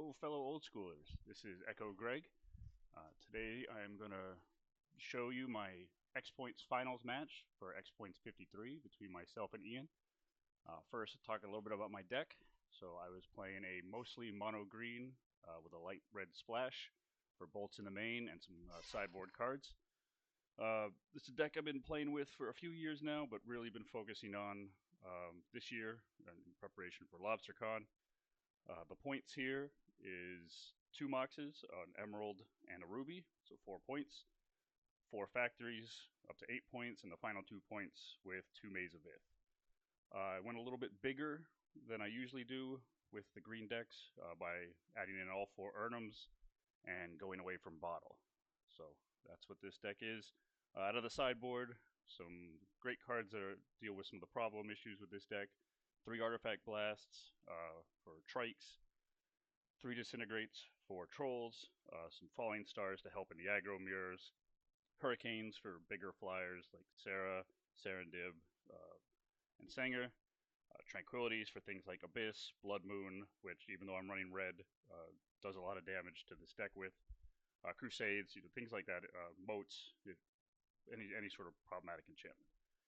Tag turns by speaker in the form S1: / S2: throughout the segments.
S1: Hello, fellow old schoolers. This is Echo Gregg. Today I am going to show you my Xpoints finals match for Xpoints 53 between myself and Ian. First, talk a little bit about my deck. So I was playing a mostly mono green with a light red splash for bolts in the main and some sideboard cards. This is a deck I've been playing with for a few years now, but really been focusing on this year in preparation for LobsterCon. The points here is 2 moxes, an emerald and a ruby, so 4 points. 4 factories, up to 8 points, and the final 2 points with 2 Maze of Ith. I went a little bit bigger than I usually do with the green decks by adding in all 4 Urnums and going away from bottle. So that's what this deck is. Out of the sideboard, some great cards that deal with some of the problem issues with this deck. 3 Artifact Blasts for Trikes, 3 Disintegrates for Trolls, some Falling Stars to help in the aggro mirrors, Hurricanes for bigger flyers like Sarah, Serendib, and Sanger, Tranquilities for things like Abyss, Blood Moon, which even though I'm running red, does a lot of damage to this deck with, Crusades, things like that, Moats, any sort of problematic enchantment.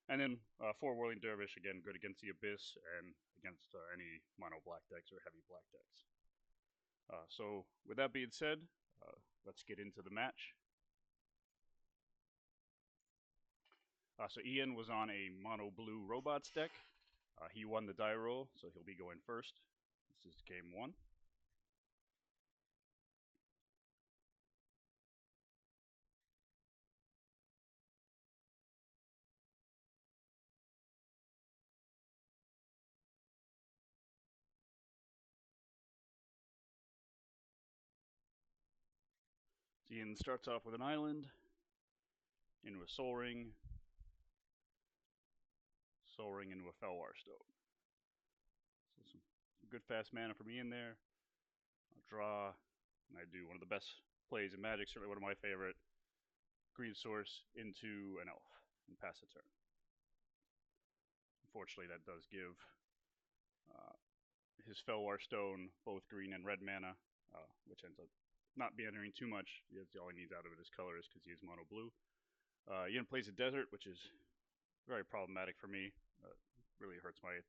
S1: And then 4 Whirling Dervish, again, good against the Abyss and against any mono black decks or heavy black decks. So with that being said, let's get into the match. So Ian was on a mono blue robots deck. He won the die roll, so he'll be going first. This is game 1. Ian starts off with an island, into a Soul Ring into a Felwar Stone. So some good fast mana for me in there. I'll draw, and I do one of the best plays in Magic, certainly one of my favorite. Green Source into an Elf and pass a turn. Unfortunately, that does give his Felwar Stone both green and red mana, which ends up not be entering too much. All he needs out of it is colors because he is mono blue. Ian plays a desert, which is very problematic for me. Really hurts my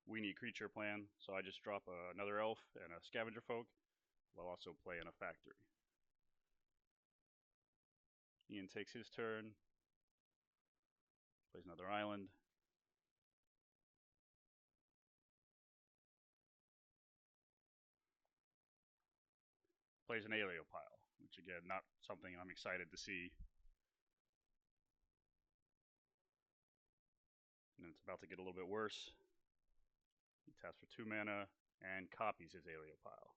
S1: weenie creature plan. So I just drop another elf and a scavenger folk while also playing a factory. Ian takes his turn, plays another island. Plays an Aeolipile, which again, not something I'm excited to see. And it's about to get a little bit worse. He taps for 2 mana and copies his Aeolipile.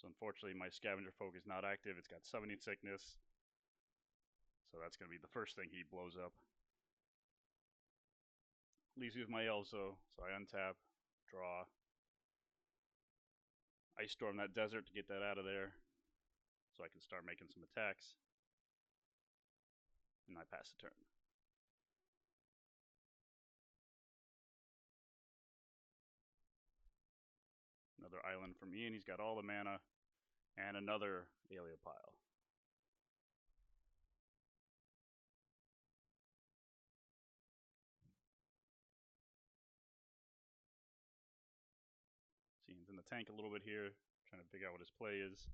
S1: So unfortunately, my Scavenger Folk is not active. It's got Summoning Sickness. So that's going to be the first thing he blows up. Leaves me with my elves though, so I untap, draw. Ice Storm that desert to get that out of there, so I can start making some attacks. And I pass the turn. Another island from Ian. He's got all the mana. And another Aeolipile. So Ian's in the tank a little bit here, trying to figure out what his play is.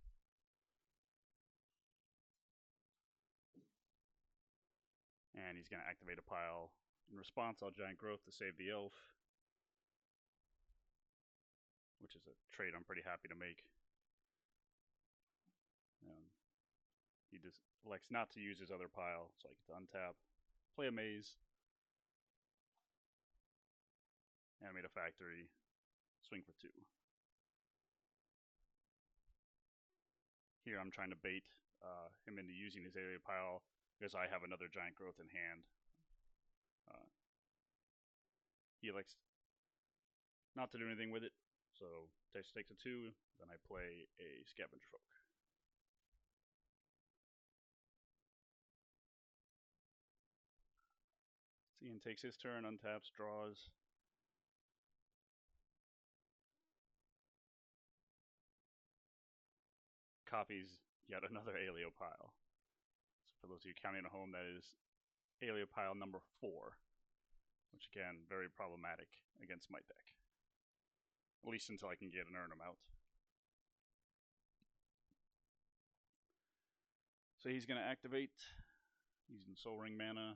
S1: And he's going to activate a pile. In response, I'll Giant Growth to save the elf, which is a trade I'm pretty happy to make. He just elects not to use his other pile, so I get to untap, play a maze, animate a factory, swing for 2. Here I'm trying to bait him into using his Aeolipile because I have another Giant Growth in hand. He elects not to do anything with it, so takes a 2, then I play a Scavenger Folk. Ian takes his turn, untaps, draws. copies yet another Aleo pile. So for those of you counting at home, that is Aleo pile number 4, which again, very problematic against my deck. At least until I can get an Urnham out. So he's going to activate using Soul Ring mana.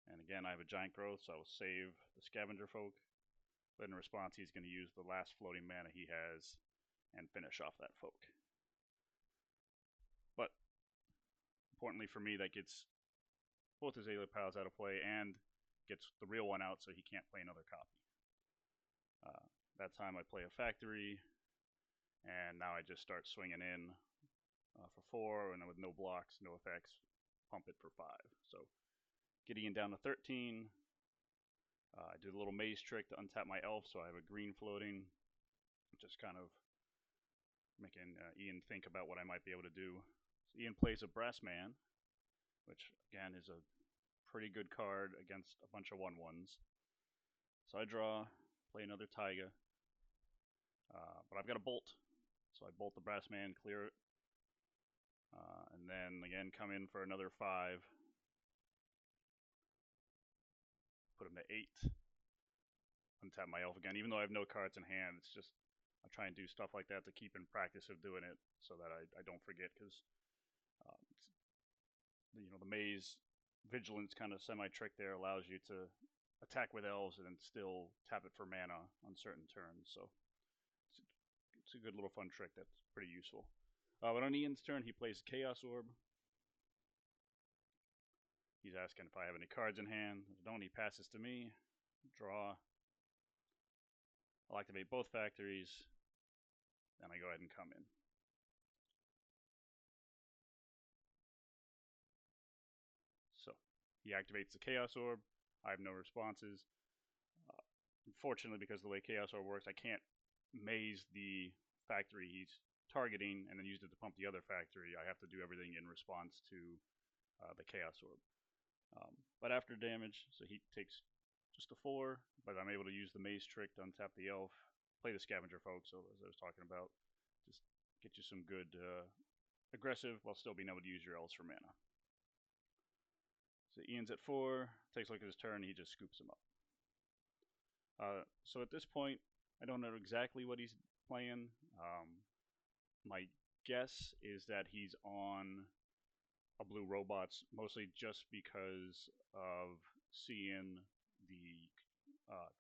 S1: And again, I have a Giant Growth, so I will save the Scavenger Folk. But in response, he's going to use the last floating mana he has and finish off that folk. But importantly for me, that gets both his Aleo piles out of play and gets the real one out, so he can't play another copy. That time I play a Factory, and now I just start swinging in for 4, and then with no blocks, no effects, pump it for 5. So getting down to 13. I do the little maze trick to untap my elf, so I have a green floating. Just kind of making Ian think about what I might be able to do. So Ian plays a Brass Man, which again is a pretty good card against a bunch of 1/1s. So I draw, play another Taiga, but I've got a Bolt. So I bolt the Brass Man, clear it, and then again come in for another 5. Put him to 8. Untap my elf again. Even though I have no cards in hand, it's just I try and do stuff like that to keep in practice of doing it, so that I don't forget. Because the maze vigilance kind of semi-trick there allows you to attack with elves and then still tap it for mana on certain turns. So it's a good little fun trick that's pretty useful. But on Ian's turn, he plays Chaos Orb. He's asking if I have any cards in hand. If I don't, he passes to me. Draw. I'll activate both factories. Then I go ahead and come in. So he activates the Chaos Orb. I have no responses. Unfortunately, because of the way Chaos Orb works, I can't maze the factory he's targeting and then use it to pump the other factory. I have to do everything in response to the Chaos Orb. But after damage, so he takes just a 4, but I'm able to use the maze trick to untap the elf, play the Scavenger Folk, so as I was talking about, just get you some good aggressive while still being able to use your elves for mana. So Ian's at 4, takes a look at his turn, he just scoops him up. So at this point, I don't know exactly what he's playing. My guess is that he's on a blue robots, mostly just because of seeing the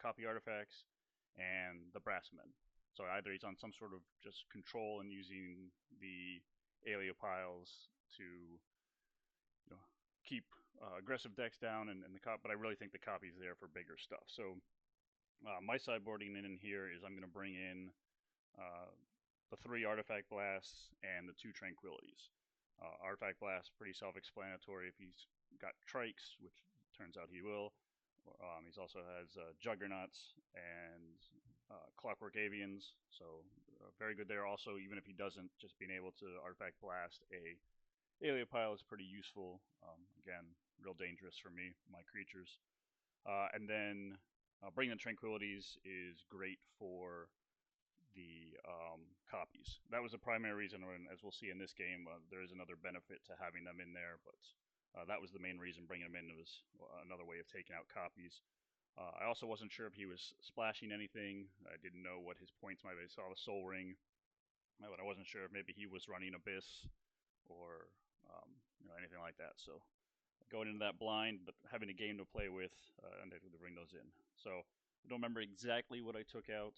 S1: copy artifacts and the Brassmen. So either he's on some sort of just control and using the Aleo piles to keep aggressive decks down and the but I really think the copy's there for bigger stuff. So my sideboarding in here is I'm going to bring in the 3 Artifact Blasts and the 2 Tranquilities. Artifact Blast, pretty self-explanatory if he's got Trikes, which turns out he will. He also has Juggernauts and Clockwork Avians, so very good there. Also, even if he doesn't, just being able to Artifact Blast a Aleo pile is pretty useful. Again, real dangerous for me, my creatures. And then bringing the Tranquilities is great for the copies. That was the primary reason, and as we'll see in this game, there is another benefit to having them in there, but that was the main reason bringing them in. It was another way of taking out copies. I also wasn't sure if he was splashing anything. I didn't know what his points might be. I saw the Soul Ring, but I wasn't sure if maybe he was running Abyss or anything like that. So going into that blind, but having a game to play with, and able to bring those in. So I don't remember exactly what I took out.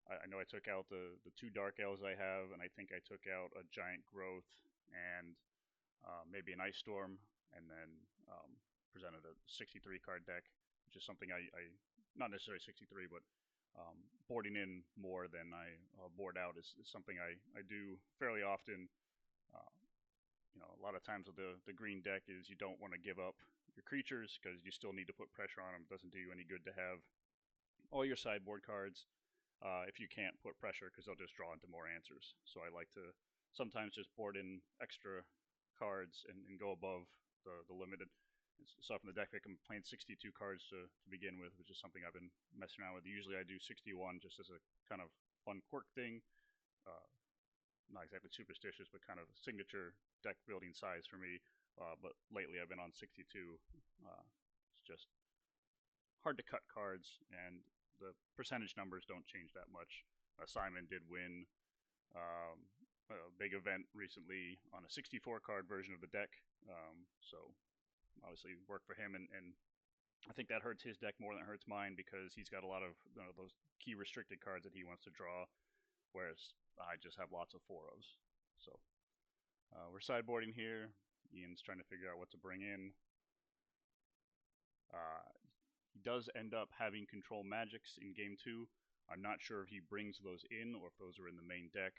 S1: I know I took out the 2 Dark Elves I have, and I think I took out a Giant Growth and maybe an Ice Storm, and then presented a 63 card deck, which is something I not necessarily 63, but boarding in more than I board out is something I do fairly often. A lot of times with the green deck is you don't want to give up your creatures because you still need to put pressure on them. It doesn't do you any good to have all your sideboard cards if you can't put pressure, because they'll just draw into more answers. So I like to sometimes just board in extra cards and go above the limited. So in the deck pick, I'm playing 62 cards to begin with, which is something I've been messing around with. Usually I do 61 just as a kind of fun quirk thing. not exactly superstitious, but kind of signature deck building size for me. But lately I've been on 62. It's just hard to cut cards, and the percentage numbers don't change that much. Simon did win a big event recently on a 64 card version of the deck, so obviously worked for him, and I think that hurts his deck more than it hurts mine because he's got a lot of those key restricted cards that he wants to draw, whereas I just have lots of 4-ofs. So we're sideboarding here. Ian's trying to figure out what to bring in. He does end up having control magics in game 2. I'm not sure if he brings those in or if those are in the main deck.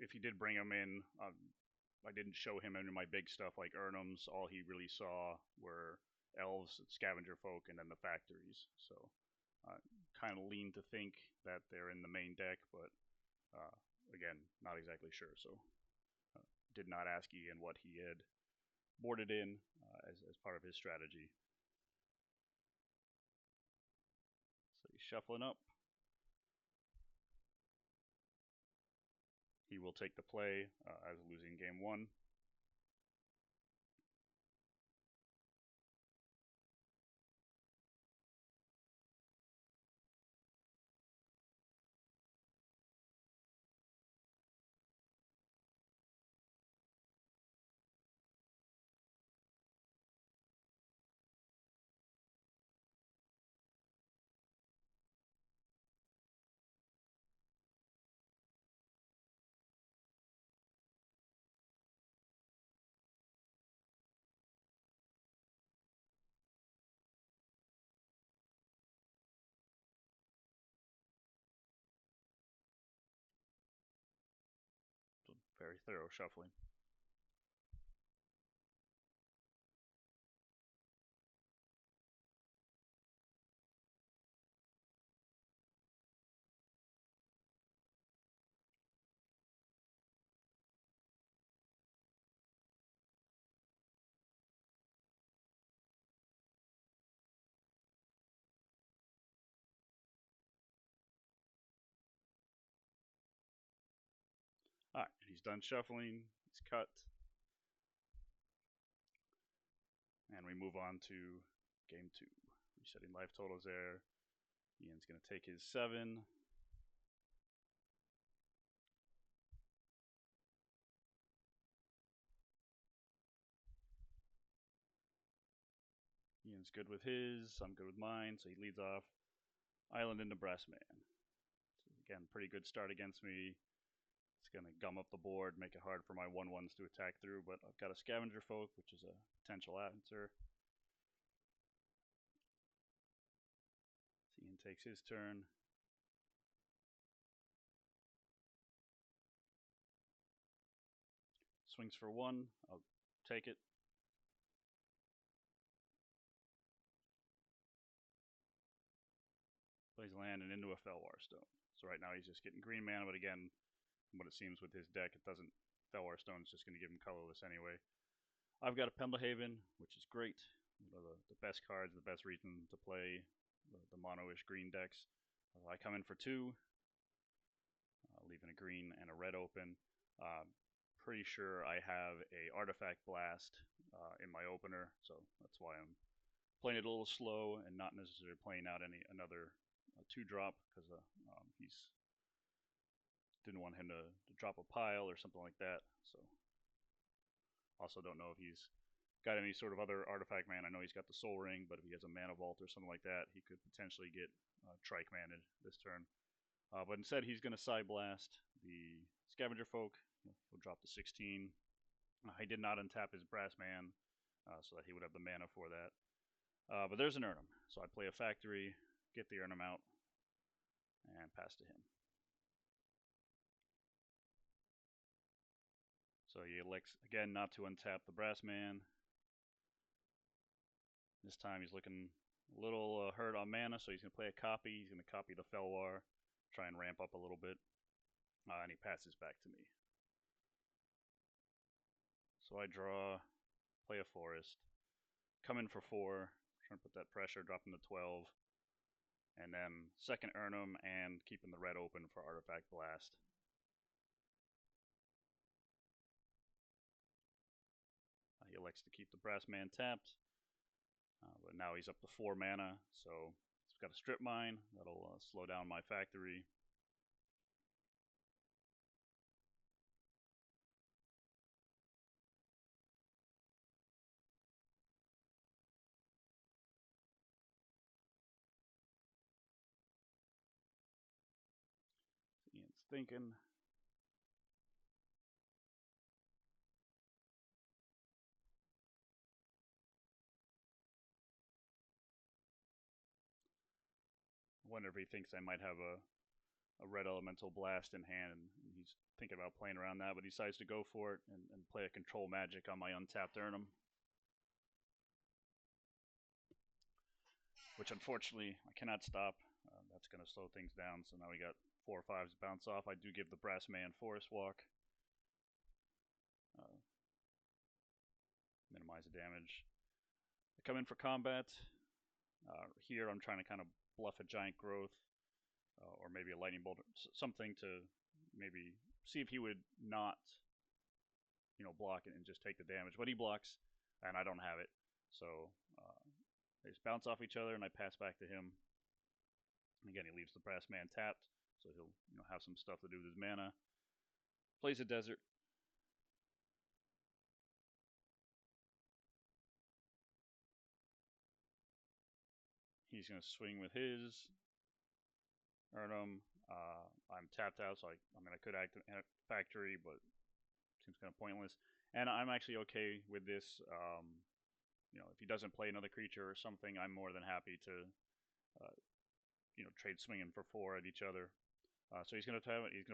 S1: If he did bring them in, I didn't show him any of my big stuff like Urnums. All he really saw were elves, scavenger folk, and then the factories. So kind of lean to think that they're in the main deck, but again, not exactly sure. So did not ask Ian what he had boarded in as part of his strategy. So he's shuffling up. He will take the play as losing game 1. So very thorough shuffling. Alright, he's done shuffling. He's cut. And we move on to game 2. Resetting life totals there. Ian's going to take his 7. Ian's good with his. I'm good with mine. So he leads off. Island into Brassman. So again, pretty good start against me. It's going to gum up the board, make it hard for my 1/1s to attack through, but I've got a Scavenger Folk, which is a potential answer. So Ian takes his turn. Swings for 1. I'll take it. Plays land and into a Felwar Stone. So right now he's just getting green mana, but again, what it seems with his deck, it doesn't. Felwar Stone is just going to give him colorless anyway. I've got a Pemblehaven, which is great. The best cards, the best reason to play the mono-ish green decks. I come in for 2, leaving a green and a red open. Pretty sure I have a Artifact Blast in my opener, so that's why I'm playing it a little slow and not necessarily playing out another 2-drop, because he's didn't want him to drop a pile or something like that. So also don't know if he's got any sort of other artifact mana. I know he's got the Soul Ring, but if he has a Mana Vault or something like that, he could potentially get Trike Mana this turn. But instead, he's going to Side Blast the Scavenger Folk. He'll drop to 16. He did not untap his Brass Man, so that he would have the mana for that. But there's an Urnum. So I play a Factory, get the Urnum out, and pass to him. So he elects, again, not to untap the Brass Man. This time he's looking a little hurt on mana, so he's going to play a copy. He's going to copy the Felwar, try and ramp up a little bit, and he passes back to me. So I draw, play a Forest, come in for 4, trying to put that pressure, drop him to 12. and then second Urnum and keeping the red open for Artifact Blast. He elects to keep the Brass Man tapped, but now he's up to 4 mana, so he's got a Strip Mine that'll slow down my factory. Ian's thinking. I wonder if he thinks I might have a red elemental blast in hand, and he's thinking about playing around that, but he decides to go for it and play a control magic on my untapped Urnum, which unfortunately I cannot stop. That's going to slow things down, so now we got 4 or 5s to bounce off. I do give the Brass Man Forest Walk. Minimize the damage. I come in for combat. Here I'm trying to kind of bluff a Giant Growth, or maybe a Lightning Bolt, something to maybe see if he would not, block it and just take the damage. But he blocks, and I don't have it. So they just bounce off each other, and I pass back to him. Again, he leaves the Brass Man tapped, so he'll have some stuff to do with his mana. Plays a Desert. He's going to swing with his Urnum. I'm tapped out, so I could act Factory, but seems kind of pointless. And I'm actually okay with this. If he doesn't play another creature or something, I'm more than happy to, trade swinging for 4 at each other. So he's going to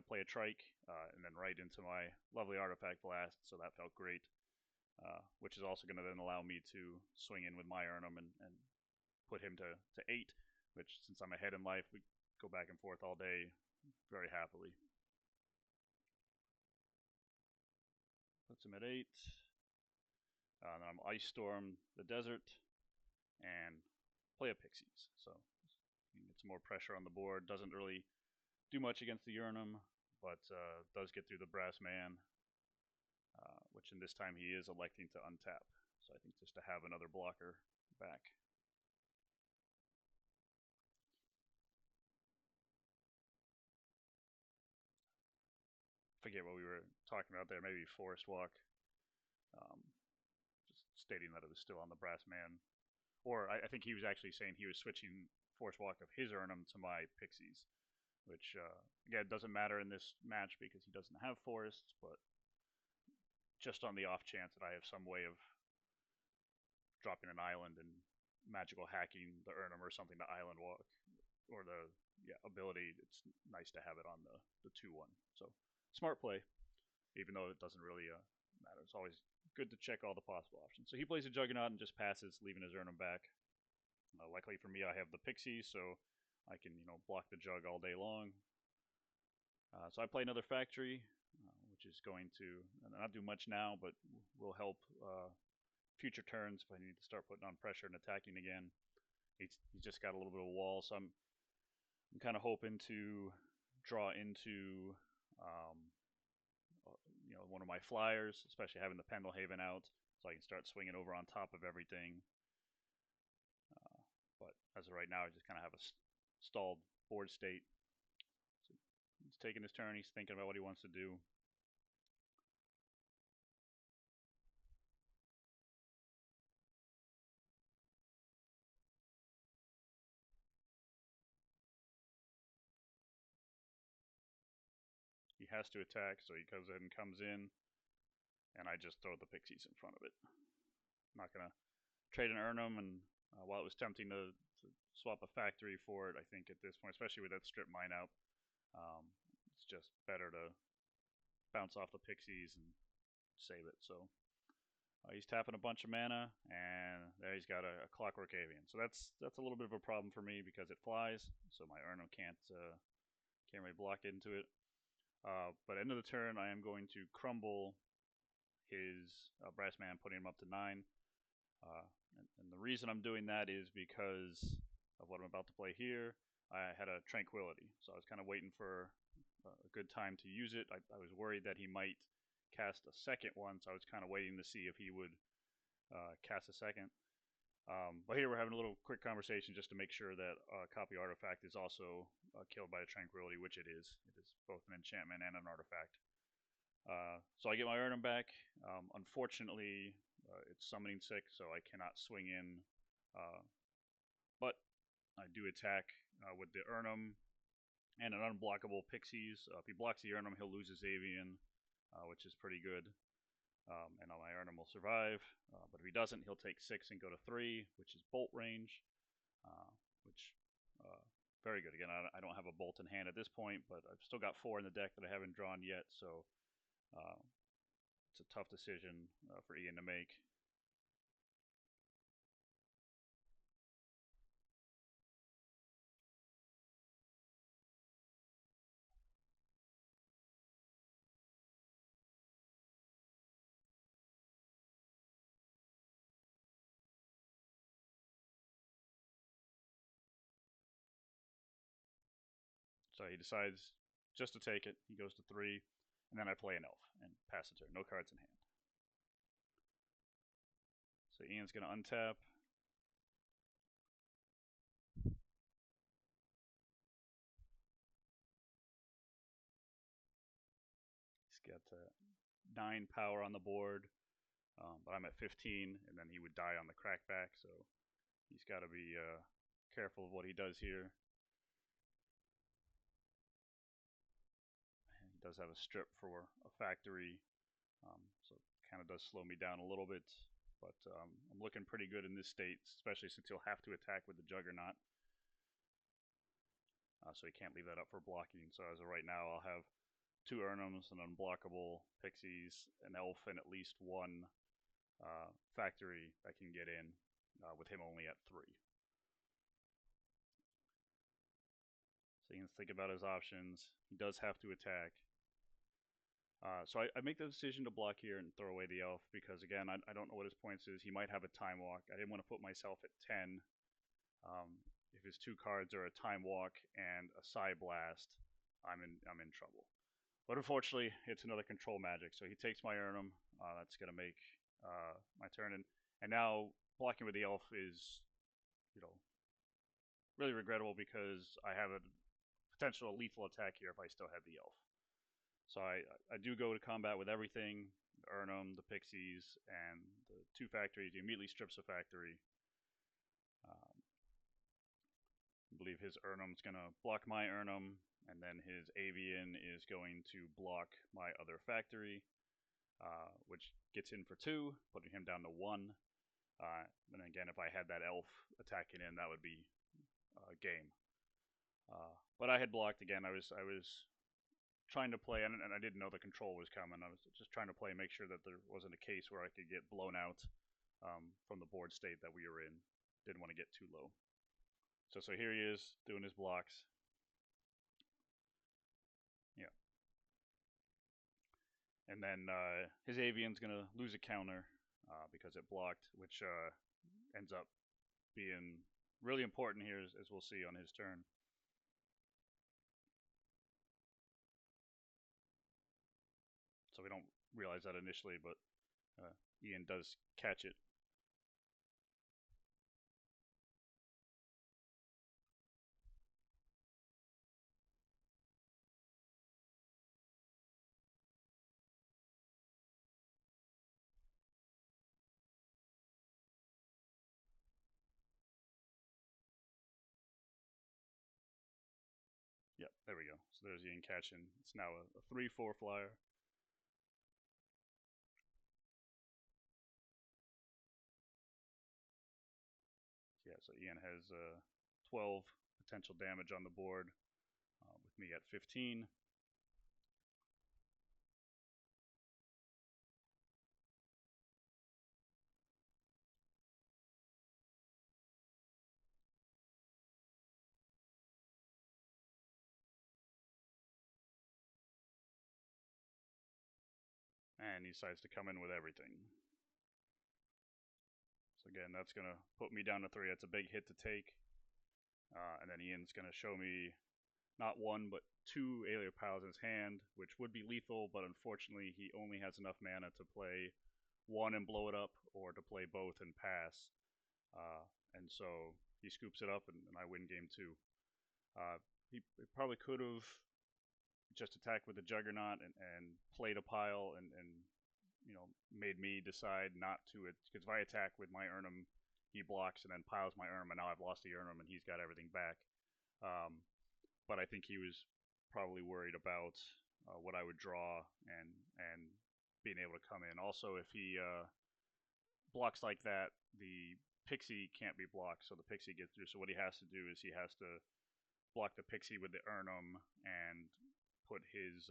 S1: play a Trike, and then right into my lovely Artifact Blast. So that felt great, which is also going to then allow me to swing in with my Urnum and put him to 8. Which, since I'm ahead in life, we go back and forth all day very happily. Puts him at 8. Then I'm Ice Storm the Desert and play a Pixies. So you can get some more pressure on the board. Doesn't really do much against the Urnum, but does get through the Brass Man, which in this time he is electing to untap. So I think just to have another blocker back. Forget what we were talking about there. Maybe Forest Walk. Just stating that it was still on the Brass Man. Or I think he was actually saying he was switching Forest Walk of his Urnum to my Pixies, which, again, doesn't matter in this match because he doesn't have forests, but just on the off chance that I have some way of dropping an island and magical hacking the Urnum or something to Island Walk, or the ability, it's nice to have it on the 2-1. So, smart play, even though it doesn't really matter. It's always good to check all the possible options. So he plays a Juggernaut and just passes, leaving his Urnum back. Luckily for me, I have the Pixies, so I can block the Jug all day long. So I play another Factory, which is going to not do much now, but will help future turns if I need to start putting on pressure and attacking again. He's just got a little bit of a wall, so I'm kind of hoping to draw into one of my flyers, especially having the Pendelhaven out, so I can start swinging over on top of everything. But as of right now, I just kind of have a stalled board state. So he's taking his turn. He's thinking about what he wants to do. He has to attack, so he goes ahead and comes in, and I just throw the Pixies in front of it. I'm not going to trade an Urnum, and while it was tempting to swap a Factory for it, I think at this point, especially with that Strip Mine out, it's just better to bounce off the Pixies and save it. So he's tapping a bunch of mana, and there he's got a Clockwork Avian. So that's a little bit of a problem for me because it flies, so my Urnum can't really block into it. But end of the turn, I am going to crumble his Brass Man, putting him up to 9. And the reason I'm doing that is because of what I'm about to play here, I had a Tranquility. So I was kind of waiting for a good time to use it. I was worried that he might cast a second one, so I was kind of waiting to see if he would cast a second. But here we're having a little quick conversation just to make sure that copy artifact is also killed by the Tranquility, which it is. It is both an enchantment and an artifact. So I get my Urnum back. Unfortunately, it's summoning 6, so I cannot swing in. But I do attack with the Urnum and an unblockable Pixies. If he blocks the Urnum, he'll lose his Avian, which is pretty good. And my Urnum will survive. But if he doesn't, he'll take 6 and go to 3, which is bolt range, which very good. Again, I don't have a bolt in hand at this point, but I've still got 4 in the deck that I haven't drawn yet, so it's a tough decision for Ian to make. So he decides just to take it. He goes to 3, and then I play an elf and pass the turn. No cards in hand. So Ian's going to untap. He's got 9 power on the board, but I'm at 15, and then he would die on the crackback, so he's got to be careful of what he does here. And he does have a strip for a factory, so it kind of does slow me down a little bit, but I'm looking pretty good in this state, especially since he'll have to attack with the Juggernaut. So he can't leave that up for blocking. So as of right now, I'll have 2 Urnums, an unblockable Pixies, an Elf, and at least 1 factory that can get in, with him only at 3. So he can think about his options. He does have to attack. So I make the decision to block here and throw away the Elf because, again, I don't know what his points is. He might have a Time Walk. I didn't want to put myself at 10. If his 2 cards are a Time Walk and a Psy Blast, I'm in trouble. But unfortunately, it's another control magic. So he takes my Urnum. That's going to make my turn. And now blocking with the Elf is, really regrettable because I have a potential lethal attack here if I still had the Elf. So I do go to combat with everything, the Urnum, the Pixies, and the 2 factories. He immediately strips a factory. I believe his Urnum's going to block my Urnum, and then his Avian is going to block my other factory, which gets in for 2, putting him down to 1. And again, if I had that Elf attacking in, that would be game. But I had blocked again. I was trying to play, and I didn't know the control was coming. I was just trying to play and make sure that there wasn't a case where I could get blown out from the board state that we were in. Didn't want to get too low. So here he is doing his blocks. Yeah. And then his Avian's going to lose a counter because it blocked, which ends up being really important here, as we'll see on his turn. So we don't realize that initially, but Ian does catch it. Yep, there we go. So there's Ian catching. It's now a 3/4 flyer. Yeah, so Ian has 12 potential damage on the board, with me at 15. And he decides to come in with everything. So again, that's going to put me down to 3. That's a big hit to take. and then Ian's going to show me not one but two Aeolic Piles in his hand, which would be lethal, but unfortunately he only has enough mana to play one and blow it up, or to play both and pass. And so he scoops it up, and I win game two. He probably could have just attacked with the Juggernaut and played a pile and made me decide not to. Because if I attack with my Urnum, he blocks and then piles my Urnum, and now I've lost the Urnum and he's got everything back. But I think he was probably worried about what I would draw and being able to come in. Also, if he blocks like that, the Pixie can't be blocked, so the Pixie gets through. So what he has to do is he has to block the Pixie with the Urnum and put his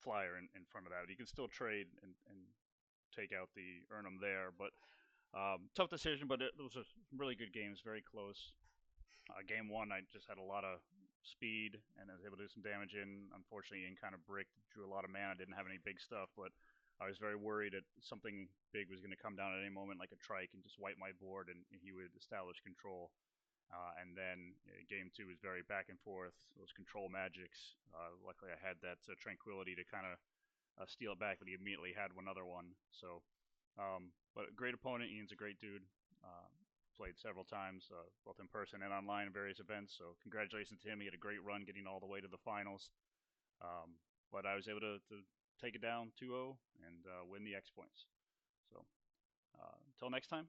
S1: flyer in front of that. He can still trade and take out the Urnum there, but tough decision. But it was a really good games, very close. Game one, I just had a lot of speed and I was able to do some damage in. Unfortunately, Ian kind of bricked, drew a lot of mana, didn't have any big stuff, but I was very worried that something big was going to come down at any moment, like a trike, and just wipe my board, and he would establish control. And then game two was very back and forth. Those control magics. Luckily, I had that tranquility to kind of steal it back, but he immediately had one other one. So, but a great opponent. Ian's a great dude. Played several times, both in person and online in various events. So congratulations to him. He had a great run getting all the way to the finals. But I was able to take it down 2-0 and win the Xpoints. So until next time.